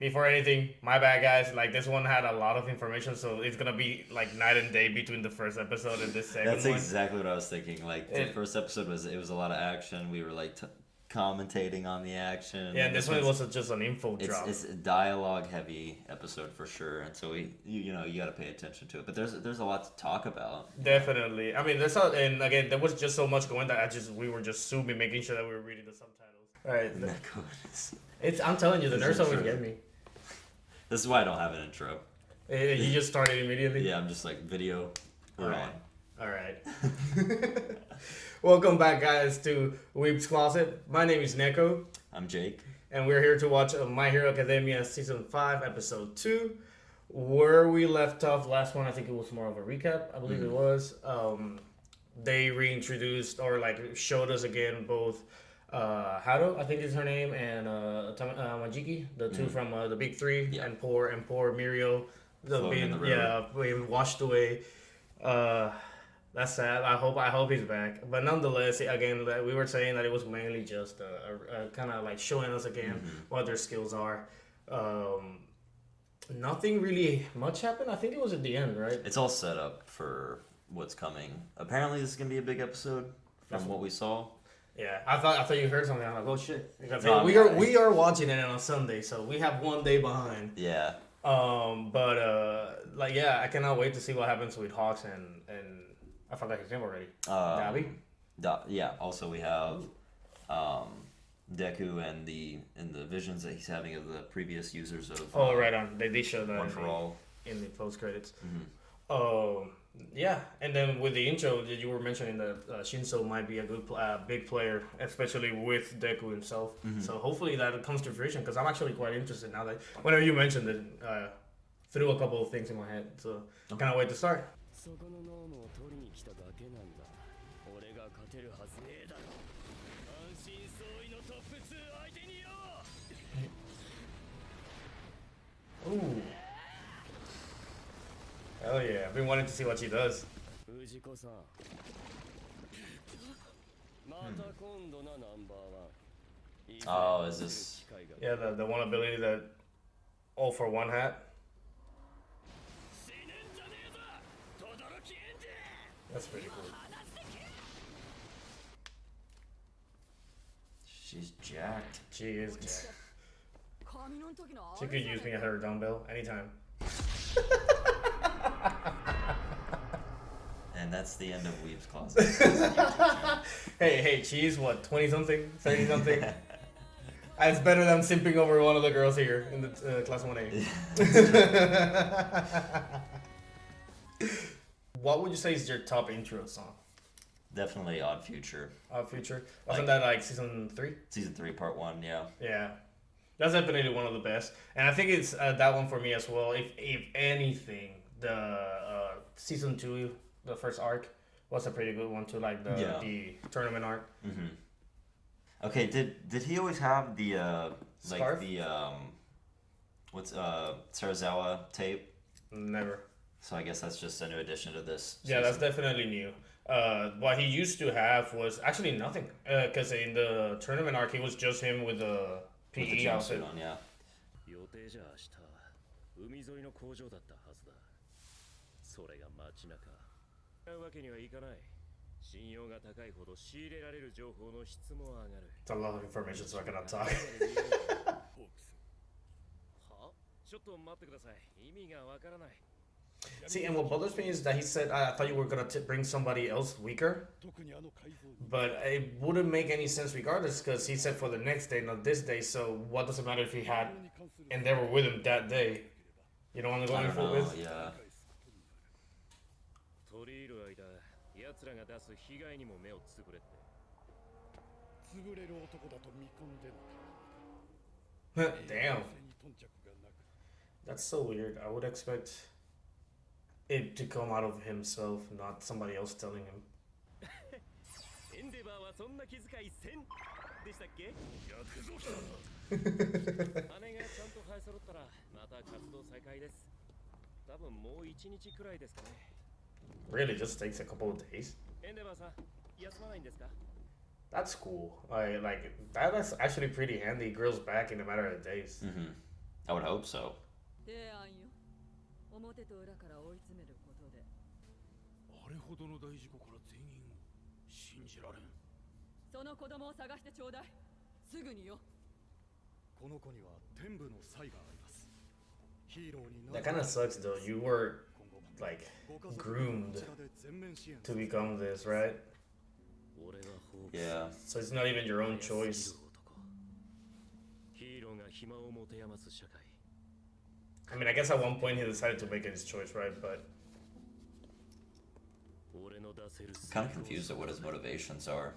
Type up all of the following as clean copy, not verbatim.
before anything, my bad, guys. Like this one had a lot of information, so it's gonna be like night and day between the first episode and this second That's one. exactly what I was thinking. Like the It- first episode was a lot of action. We were like commentating on the action. Yeah, and this one was just an info It's drop. it's a dialogue heavy episode for sure, and so you know you got to pay attention to it. But there's a lot to talk about. Definitely. I mean, and again, there was just so much going that we were just zooming, making sure that we were reading the subtitles. All right. Nekko is- I'm telling you, the This nurse always intro. get me. This is why I don't have an intro. You just started immediately. Yeah, I'm just like video. We're on. All right. Welcome back, guys, to Weebs Closet. My name is Nekko, I'm Jake. and we're here to watch My Hero Academia Season 5, Episode 2. Where we left off, last one, I think it was more of a recap, I believe it was. They reintroduced or like showed us again both Hado, I think is her name, and Majiki, the two from the Big Three, Yeah. and poor Mirio, Floating in the river. being washed away. That's sad. I hope he's back. But nonetheless, again, like we were saying that it was mainly just a kind of like showing us again what their skills are. Nothing really much happened. I think it was at the end, right? It's all set up for what's coming. Apparently, this is gonna be a big episode from what we saw. Yeah, I thought you heard something. I'm like, oh shit! Because No, we are watching it on a Sunday, so we have one day behind. Yeah. Like yeah, I cannot wait to see what happens with Hawks and I forgot his name already. Dabi. Yeah. Also, we have Deku and the visions that he's having of the previous users of. Oh, right on. They did show that One for all. in the post credits. Yeah, and then with the intro, you were mentioning that Shinso might be a good, big player, especially with Deku himself. So hopefully that comes to fruition because I'm actually quite interested now that whenever you mentioned it, threw a couple of things in my head. So can't wait to start. そこの脳無を取りに来ただけなんだ。俺が勝てるはずねえだろ。安心相違のトップ2相手によ。 Ooh. Hell yeah, I've been wanting to see what she does. 藤子さん。また今度なナンバーワン。 Oh, is this? Yeah, the one ability that all for one had. 死ねんじゃねえぞ。轟エンジン。 That's pretty cool. She's jacked. She is. 髪の時の She could use me as her dumbbell anytime. And that's the end of Weeb's Closet. Hey, she's what, 20 something, 30 something? It's better than simping over one of the girls here in the class 1A. What would you say is your top intro song? Definitely Odd Future. Future. Wasn't that like season 3? Season 3, part 1, yeah. Yeah. That's definitely one of the best. And I think it's that one for me as well. If anything, the season 2, the first arc, was a pretty good one too, like the tournament arc. Okay, did he always have the like Scarf? the what's Sarazawa tape? Never. So I guess that's just a new addition to this. Yeah, that's season. definitely new. What he used to have was actually nothing. Because in the tournament arc, it was just him with the With the PE outfit. jumpsuit on, yeah. 予定じゃ明日海沿いの工場だったはずだ。それが街中。やるわけにはいかない。信用が高いほど仕入れられる情報の質も上がる。 It's a lot of information, so I cannot talk. は？ちょっと待ってください。意味がわからない。 See, and what bothers me is that he said, I thought you were going to bring somebody else weaker. But it wouldn't make any sense regardless because he said for the next day, not this day. So what does it matter if he had and they were with him that day? You don't want to go I in don't full know, with? yeah. 取り入る間、奴らが出す被害にも目をつぶれって。潰れる男だと見込んでのか Damn. に頓着がなく That's so weird. I would expect it to come out of himself, not somebody else telling him. エンデバーはそんな気遣いせんでしたっけ？やくぞ姉がちゃんと生え揃ったらまた活動再開です。多分もう1日くらいですかね。 Really, just takes a couple of days. エンデバーさん、休まないんですか？ That's cool. That's actually pretty handy. Girls back in a matter of days. I would hope so. 提案よ。表と裏から追い詰めることで。あれほどの大事故から全員を信じられん。その子供を探してちょうだい。すぐによ。この子には天部の才があります。ヒーローにな That kind of sucks though. You were like groomed to become this, right? Yeah. So it's not even your own choice. ヒーローが暇を持て余す社会。 I mean, I guess at one point he decided to make it his choice, right? But 俺の出せる Kind of confused at what his motivations are.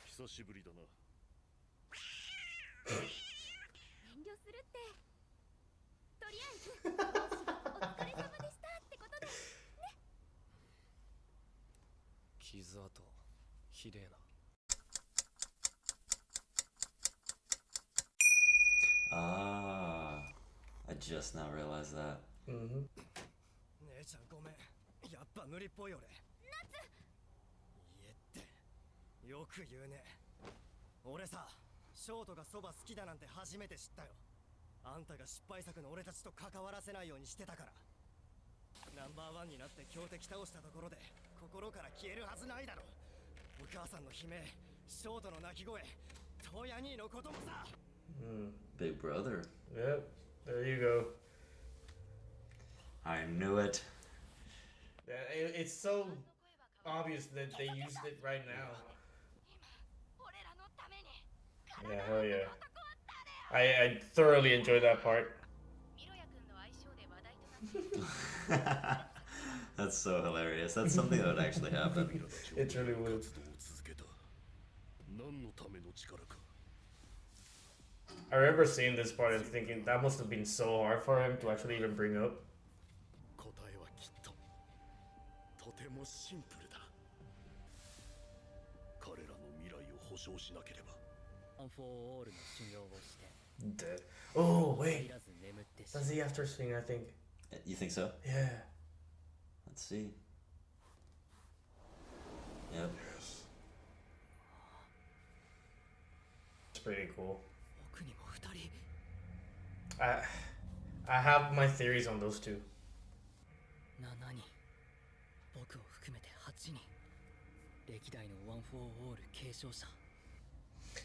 久しぶりだな。遠慮するってとりあえずお疲れ様でしたってことでね。傷跡ひでえな。 Ah, I just now realized that. 姉ちゃんごめん、やっぱ無理っぽい俺。夏言えってよく言うね。俺さ、ショートがそば好きだなんて初めて知ったよ。あんたが失敗作の俺たちと関わらせないようにしてたから。ナンバーワンになって強敵倒したところで心から消えるはずないだろ。お母さんの悲鳴、ショートの泣き声、トヤ兄のこともさ。Big brother. yep, there you go. I knew it. Yeah, it's so obvious that they used it right now. 俺らのために Yeah, hell yeah. I thoroughly enjoyed that part. ミロヤ君の愛称で話題となっている That's so hilarious. That's something that would actually happen. It really would. 活動を続けた。何のための力か。 I remember seeing this part and thinking that must have been so hard for him to actually even bring up. 答えはきっととてもシンプルだ。彼らの未来を保証しなければ。アンフォーオールの修行をして Dead. Oh, 限 wait. らず眠ってし That's the after scene, I think. You think so? Yeah. Let's see. Yep. It's pretty cool. 奥にも二人。 I have my theories on those two. 7人、僕を含めて8人。歴代のワン・フォー・オール継承者。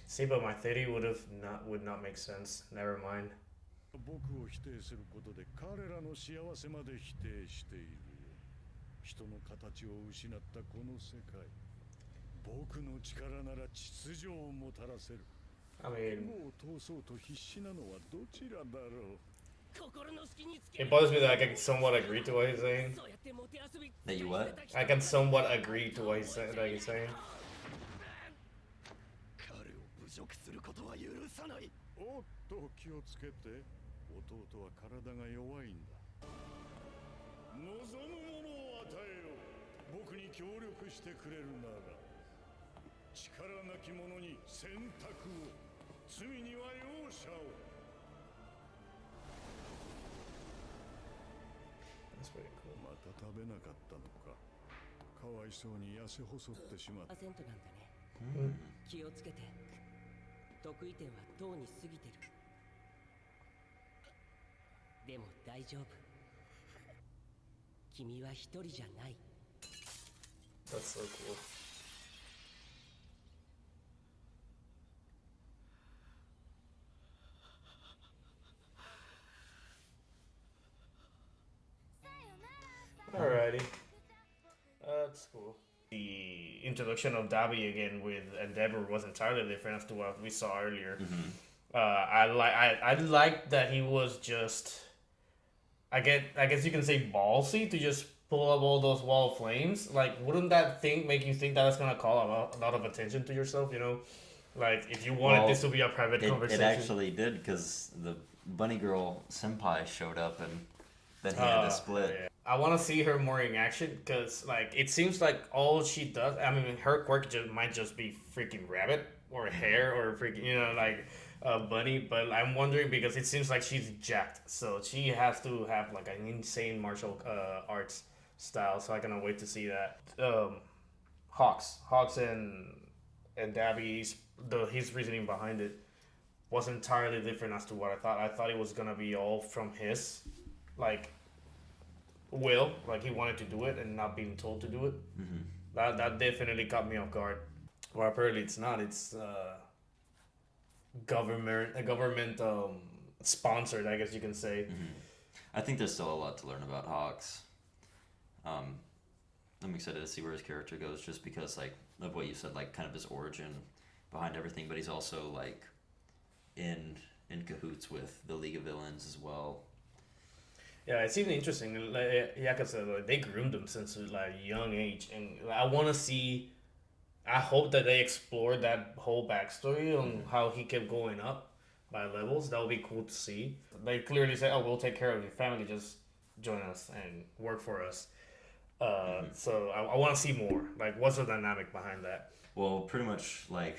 See, but my theory would not make sense. Never mind. 僕を否定することで彼らの幸せまで否定しているよ。人の形を失ったこの世界、僕の力なら秩序をもたらせる。 I mean, もう通そうと必死なのはどちらだろう。 心の隙につけ it bothers me that I can somewhat agree to what he's saying. そうやってもてあそび That you what? I can somewhat agree to what he's saying. 彼を侮辱することは許さない。おっと気をつけて。弟は体が弱いんだ。望むものを与えよう。僕に協力してくれるなら。力なき者に選択を。罪には容赦を。 That's pretty cool. また食べなかったのか。かわいそうに痩せ細ってしまった。パーセントなんだね。気をつけて。得意点はとうに過ぎてる。でも大丈夫。君は一人じゃない。 That's so cool. Alrighty. That's cool. The introduction of Dabi again with Endeavor was entirely different as to what we saw earlier. I like that he was just I guess you can say ballsy to just pull up all those wall of flames. Like, wouldn't that thing make you think that it's gonna call a lot of attention to yourself? You know, like if you wanted Well, this to be a private It conversation. actually did because the bunny girl senpai showed up and then he had to split. Yeah. I want to see her more in action because, like, it seems like all she does. I mean, her quirk might just be freaking rabbit or hair or freaking, like bunny. But I'm wondering because it seems like she's jacked, so she has to have like an insane martial arts style. So I cannot wait to see that. Hawks and Dabby's his reasoning behind it was entirely different as to what I thought. I thought it was gonna be all from his like will, like he wanted to do it and not being told to do it. That definitely caught me off guard. Well, apparently it's not. It's government sponsored, I guess you can say. I think there's still a lot to learn about Hawks. I'm excited to see where his character goes, just because like of what you said, like kind of his origin behind everything, but he's also like in cahoots with the League of Villains as well. Yeah, it seems interesting. Like Yakuza, like, they groomed him since like a young age, and I want to see. I hope that they explore that whole backstory on how he kept going up by levels. That would be cool to see. They clearly say, "Oh, we'll take care of your family. Just join us and work for us." So I want to see more. Like, what's the dynamic behind that? Well, pretty much like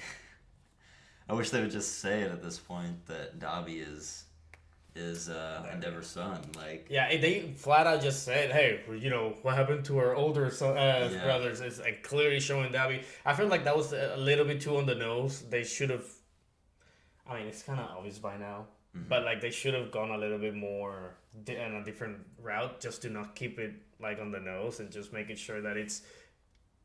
I wish they would just say it at this point that Dabi is Endeavor's son. Like, Yeah, they flat out just said, "Hey, you know what happened to our older son, brothers?" It's like clearly showing Dabi. I feel like that was a little bit too on the nose. They should have. I mean, it's kind of obvious by now, but like they should have gone a little bit more in a different route, just to not keep it like on the nose and just making sure that it's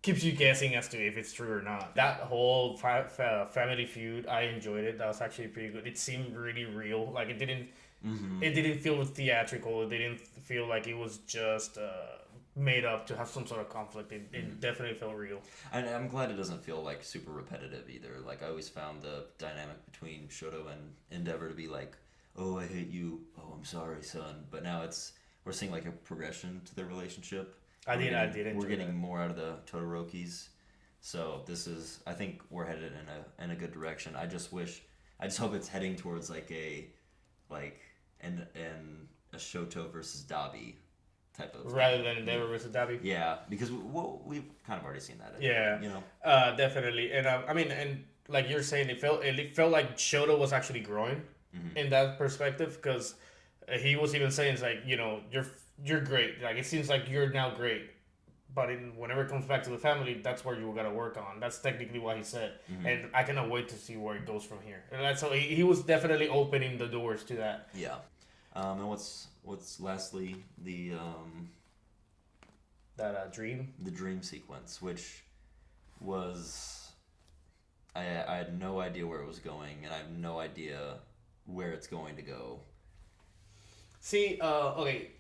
keeps you guessing as to if it's true or not. That whole family feud, I enjoyed it. That was actually pretty good. It seemed really real. Like it didn't. It didn't feel theatrical. It didn't feel like it was just made up to have some sort of conflict. It definitely felt real. and I'm glad it doesn't feel like super repetitive either. Like I always found the dynamic between Shoto and Endeavor to be like, "Oh, I hate you. Oh, I'm sorry, son." But now we're seeing like a progression to their relationship. I We're did enjoy We're getting that. more out of the Todorokis. So I think we're headed in a good direction. I just hope it's heading towards like and a Shoto versus Dabi type of Rather thing. than Endeavor versus Dabi. Yeah, because we've kind of already seen that. Yeah. You know. Definitely. And I mean, and like you're saying, it felt like Shoto was actually growing in that perspective, because he was even saying, it's like, you know, you're great. Like it seems like you're now great, but whenever it comes back to the family, that's where you gotta work on. That's technically what he said, and I cannot wait to see where it goes from here. And that's so he was definitely opening the doors to that. Yeah. And what's lastly That dream. the dream sequence, which was I had no idea where it was going, and I have no idea where it's going to go. See, okay.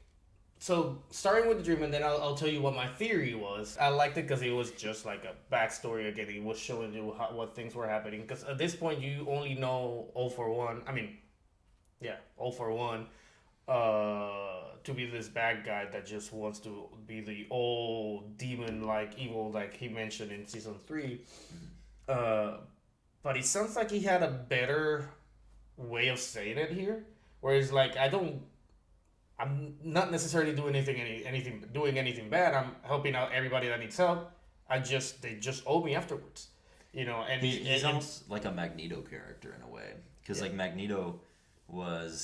So starting with the dream, and then I'll tell you what my theory was. I liked it because it was just like a backstory again. It was showing you what things were happening. Because at this point, you only know 0 for 1. I mean, yeah, 0 for 1. To be this bad guy that just wants to be the old demon-like evil, like he mentioned in season 3. But it sounds like he had a better way of saying it here, whereas like I'm not necessarily doing anything bad. I'm helping out everybody that needs help. They just owe me afterwards, you know. And He's almost like a Magneto character in a way, because like Magneto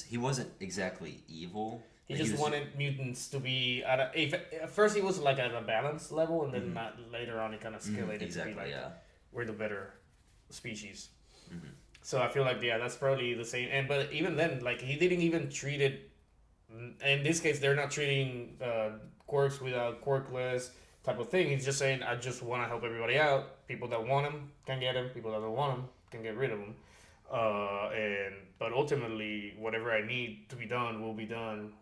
he wasn't exactly evil. He just wanted mutants to be at first he was like at a balance level, and then later on he kind of escalated to be like we're the better species. So I feel like that's probably the same. But even then, like he didn't even treat it. In this case, they're not treating quirks without quirkless type of thing. He's just saying, I just want to help everybody out. People that want him can get him. People that don't want him can get rid of him. But ultimately, whatever I need to be done will be done,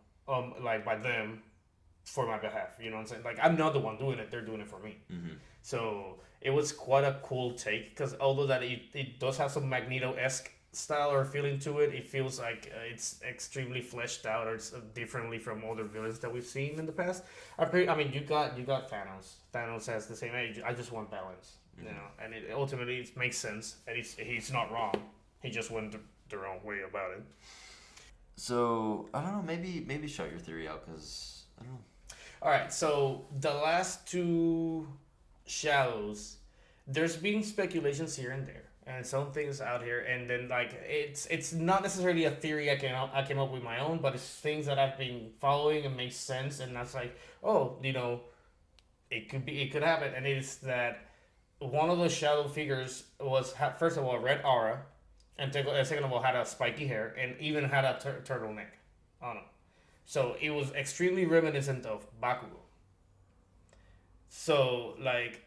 like by them, for my behalf. You know what I'm saying? Like I'm not the one doing it; they're doing it for me. So it was quite a cool take, because although that it does have some Magneto-esque style or feeling to it, it feels like it's extremely fleshed out, or it's differently from other villains that we've seen in the past. I mean, you got Thanos. Thanos has the same age. I just want balance, you know, and ultimately it makes sense, and he's not wrong. He just went the wrong way about it. So I don't know. Maybe shout your theory out, because I don't know. All right, so the last two shadows, there's been speculations here and there, and some things out here, and then like it's not necessarily a theory I came up with my own, but it's things that I've been following and makes sense, and that's like, oh, you know, it could happen, and it's that one of the shadow figures was first of all red aura, and second of all had a spiky hair and even had a turtleneck on him. So it was extremely reminiscent of Bakugo. So like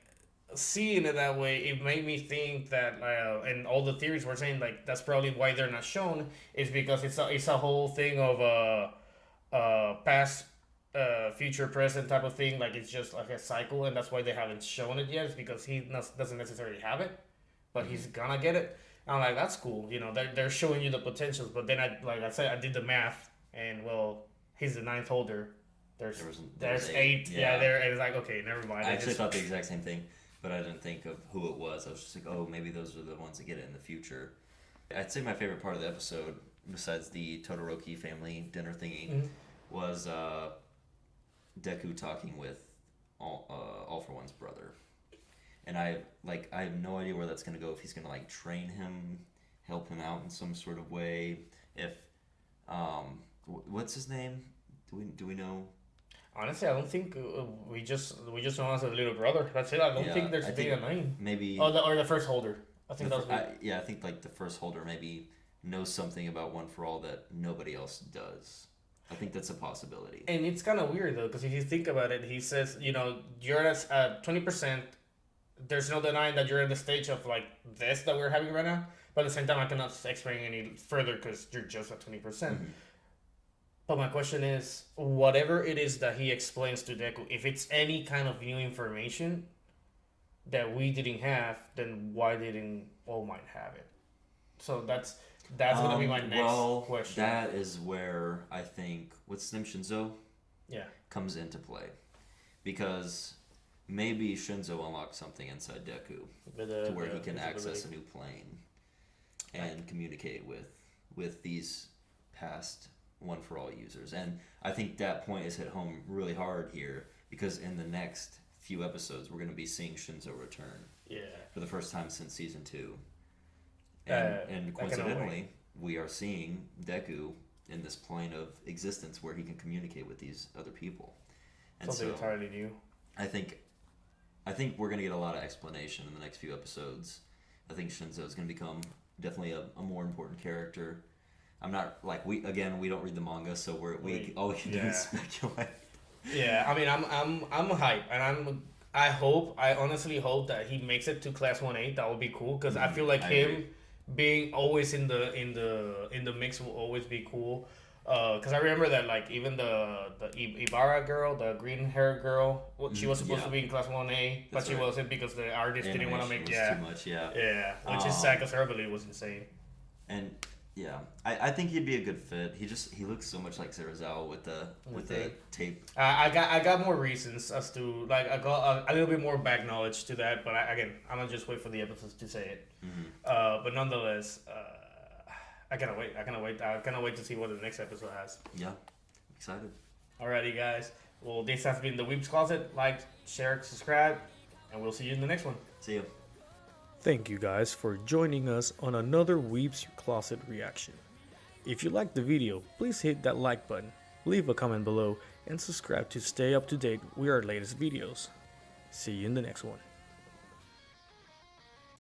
seeing it that way, it made me think that, and all the theories were saying like that's probably why they're not shown, is because it's a whole thing of past, future, present type of thing. Like it's just like a cycle, and that's why they haven't shown it yet. Is because he doesn't necessarily have it, but he's gonna get it. I'm like, that's cool. You know, they're showing you the potentials. But then like I said, I did the math, and well, he's the ninth holder. There's eight. Yeah, there. And it's like, okay, never mind. I actually thought the exact same thing, but I didn't think of who it was. I was just like, oh, maybe those are the ones that get it in the future. I'd say my favorite part of the episode, besides the Todoroki family dinner thingy, was Deku talking with All for One's brother. And I have no idea where that's gonna go. If he's gonna like train him, help him out in some sort of way. If what's his name? Do we know? Honestly, I don't think we just know as a little brother. That's it. I don't think there's been a name. Maybe. Or the first holder. I think that's. I think like the first holder maybe knows something about One for All that nobody else does. I think that's a possibility. And it's kind of weird though, because if you think about it, he says, you know, you're at 20%. There's no denying that you're in the stage of like this that we're having right now. But at the same time, I cannot explain any further because you're just at 20%. But my question is, whatever it is that he explains to Deku, if it's any kind of new information that we didn't have, then why didn't All Might have it? So that's gonna be my next question. That is where I think what's his name, Shinzo? Yeah. Comes into play. Because maybe Shinzo unlocks something inside Deku to where he can access a new plane and communicate with these past One for All users. And I think that point is hit home really hard here because in the next few episodes we're going to be seeing Shinzo return. Yeah. For the first time since season 2. And coincidentally, we are seeing Deku in this plane of existence where he can communicate with these other people. And something entirely new. I think we're going to get a lot of explanation in the next few episodes. I think Shinzo is going to become definitely a more important character. I'm not like we don't read the manga, so all we can do is speculate. Yeah, I mean, I'm hyped, and I honestly hope that he makes it to Class 1A. That would be cool because I feel like him being always in the mix will always be cool. Because I remember that like even the Ibarra girl, the green hair girl, she was supposed to be in Class 1A, but she wasn't because the artist didn't want to make too much. Yeah, which is sad because her ability was insane. And yeah, I think he'd be a good fit. He looks so much like Serizawa with the tape. I got more reasons as to like I got a little bit more back knowledge to that, but I'm gonna just wait for the episodes to say it. But nonetheless, I cannot wait. I cannot wait to see what the next episode has. Yeah, excited. Alrighty, guys. Well, this has been the Weebs Closet. Like, share, subscribe, and we'll see you in the next one. See you. Thank you guys for joining us on another Weebs Closet reaction. If you liked the video, please hit that like button, leave a comment below, and subscribe to stay up to date with our latest videos. See you in the next one.